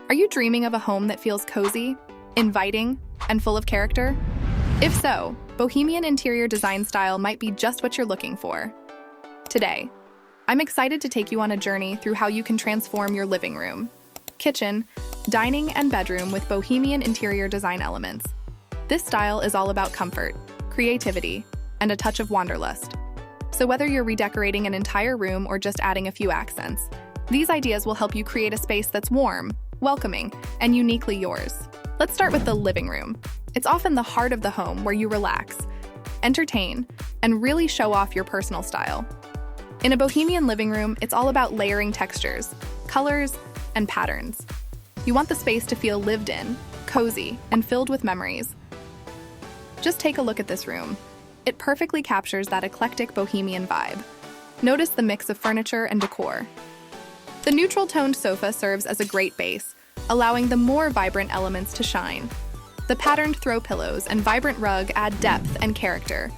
Are you dreaming of a home that feels cozy, inviting, and full of character? If so, Bohemian interior design style might be just what you're looking for. Today, I'm excited to take you on a journey through how you can transform your living room, kitchen, dining, and bedroom with Bohemian interior design elements. This style is all about comfort, creativity, and a touch of wanderlust. So whether you're redecorating an entire room or just adding a few accents, these ideas will help you create a space that's warm, welcoming, and uniquely yours. Let's start with the living room. It's often the heart of the home where you relax, entertain, and really show off your personal style. In a Bohemian living room, it's all about layering textures, colors, and patterns. You want the space to feel lived in, cozy, and filled with memories. Just take a look at this room. It perfectly captures that eclectic Bohemian vibe. Notice the mix of furniture and decor. The neutral-toned sofa serves as a great base, allowing the more vibrant elements to shine. The patterned throw pillows and vibrant rug add depth and character,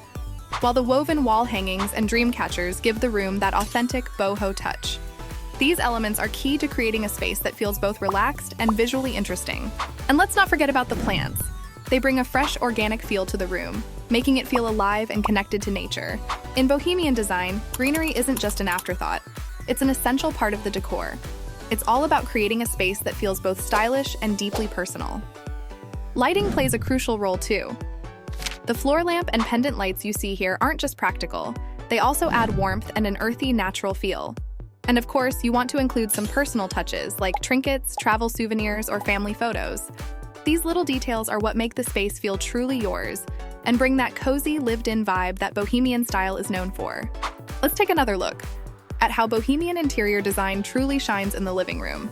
while the woven wall hangings and dream catchers give the room that authentic boho touch. These elements are key to creating a space that feels both relaxed and visually interesting. And let's not forget about the plants. They bring a fresh, organic feel to the room, making it feel alive and connected to nature. In Bohemian design, greenery isn't just an afterthought. It's an essential part of the decor. It's all about creating a space that feels both stylish and deeply personal. Lighting plays a crucial role too. The floor lamp and pendant lights you see here aren't just practical, they also add warmth and an earthy, natural feel. And of course, you want to include some personal touches like trinkets, travel souvenirs, or family photos. These little details are what make the space feel truly yours and bring that cozy, lived-in vibe that Bohemian style is known for. Let's take another look at how Bohemian interior design truly shines in the living room.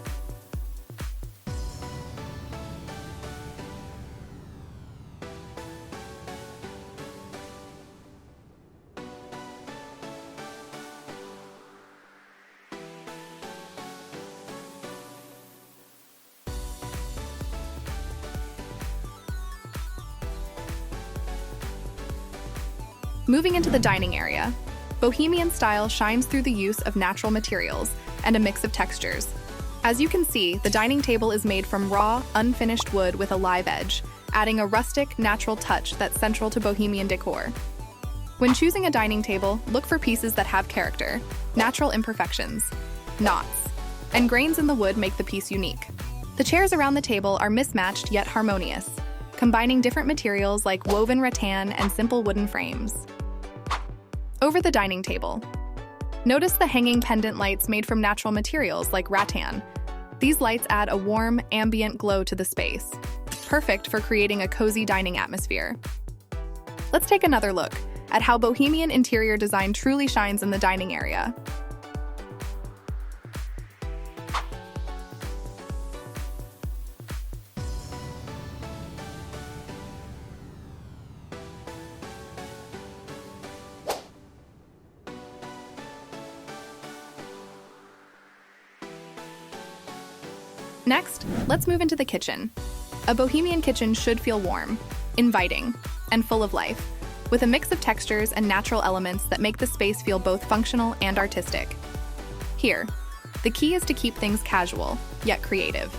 Moving into the dining area, Bohemian style shines through the use of natural materials and a mix of textures. As you can see, the dining table is made from raw, unfinished wood with a live edge, adding a rustic, natural touch that's central to Bohemian decor. When choosing a dining table, look for pieces that have character, natural imperfections, knots, and grains in the wood make the piece unique. The chairs around the table are mismatched yet harmonious, combining different materials like woven rattan and simple wooden frames. Over the dining table, notice the hanging pendant lights made from natural materials like rattan. These lights add a warm, ambient glow to the space, perfect for creating a cozy dining atmosphere. Let's take another look at how Bohemian interior design truly shines in the dining area. Next, let's move into the kitchen. A Bohemian kitchen should feel warm, inviting, and full of life, with a mix of textures and natural elements that make the space feel both functional and artistic. Here, the key is to keep things casual, yet creative.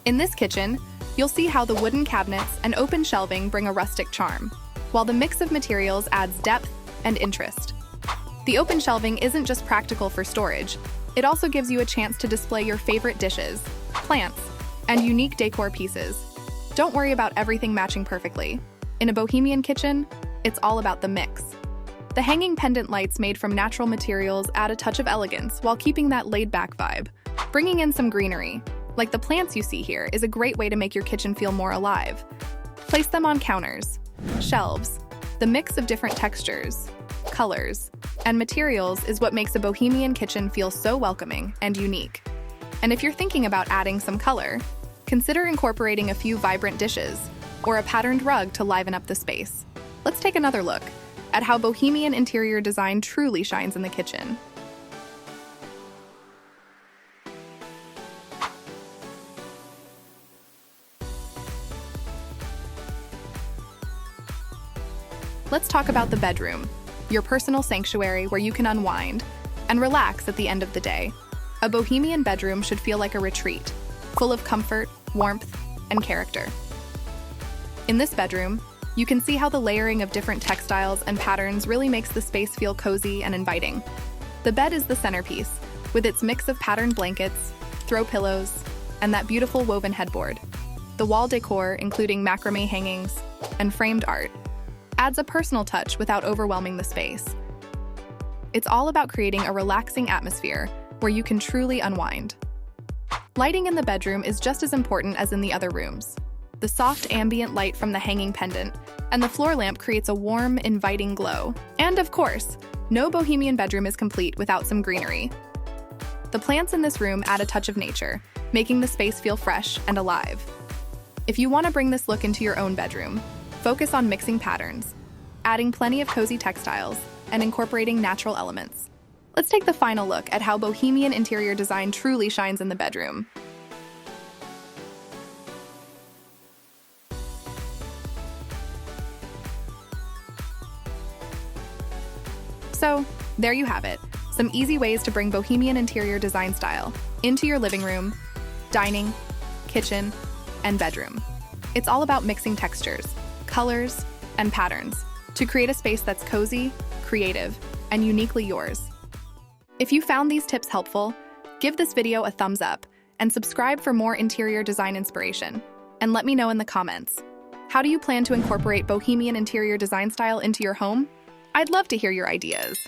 In this kitchen, you'll see how the wooden cabinets and open shelving bring a rustic charm, while the mix of materials adds depth and interest. The open shelving isn't just practical for storage, it also gives you a chance to display your favorite dishes, plants, and unique decor pieces. Don't worry about everything matching perfectly. In a Bohemian kitchen, it's all about the mix. The hanging pendant lights made from natural materials add a touch of elegance while keeping that laid-back vibe. Bringing in some greenery, like the plants you see here, is a great way to make your kitchen feel more alive. Place them on counters, shelves. The mix of different textures, colors, and materials is what makes a Bohemian kitchen feel so welcoming and unique. And if you're thinking about adding some color, consider incorporating a few vibrant dishes or a patterned rug to liven up the space. Let's take another look at how Bohemian interior design truly shines in the kitchen. Let's talk about the bedroom, your personal sanctuary where you can unwind and relax at the end of the day. A Bohemian bedroom should feel like a retreat, full of comfort, warmth, and character. In this bedroom, you can see how the layering of different textiles and patterns really makes the space feel cozy and inviting. The bed is the centerpiece, with its mix of patterned blankets, throw pillows, and that beautiful woven headboard. The wall decor, including macrame hangings and framed art, adds a personal touch without overwhelming the space. It's all about creating a relaxing atmosphere where you can truly unwind. Lighting in the bedroom is just as important as in the other rooms. The soft ambient light from the hanging pendant and the floor lamp creates a warm, inviting glow. And of course, no Bohemian bedroom is complete without some greenery. The plants in this room add a touch of nature, making the space feel fresh and alive. If you want to bring this look into your own bedroom, focus on mixing patterns, adding plenty of cozy textiles, and incorporating natural elements. Let's take the final look at how Bohemian interior design truly shines in the bedroom. So, there you have it, some easy ways to bring Bohemian interior design style into your living room, dining, kitchen, and bedroom. It's all about mixing textures, colors, and patterns to create a space that's cozy, creative, and uniquely yours. If you found these tips helpful, give this video a thumbs up and subscribe for more interior design inspiration. And let me know in the comments, how do you plan to incorporate Bohemian interior design style into your home? I'd love to hear your ideas.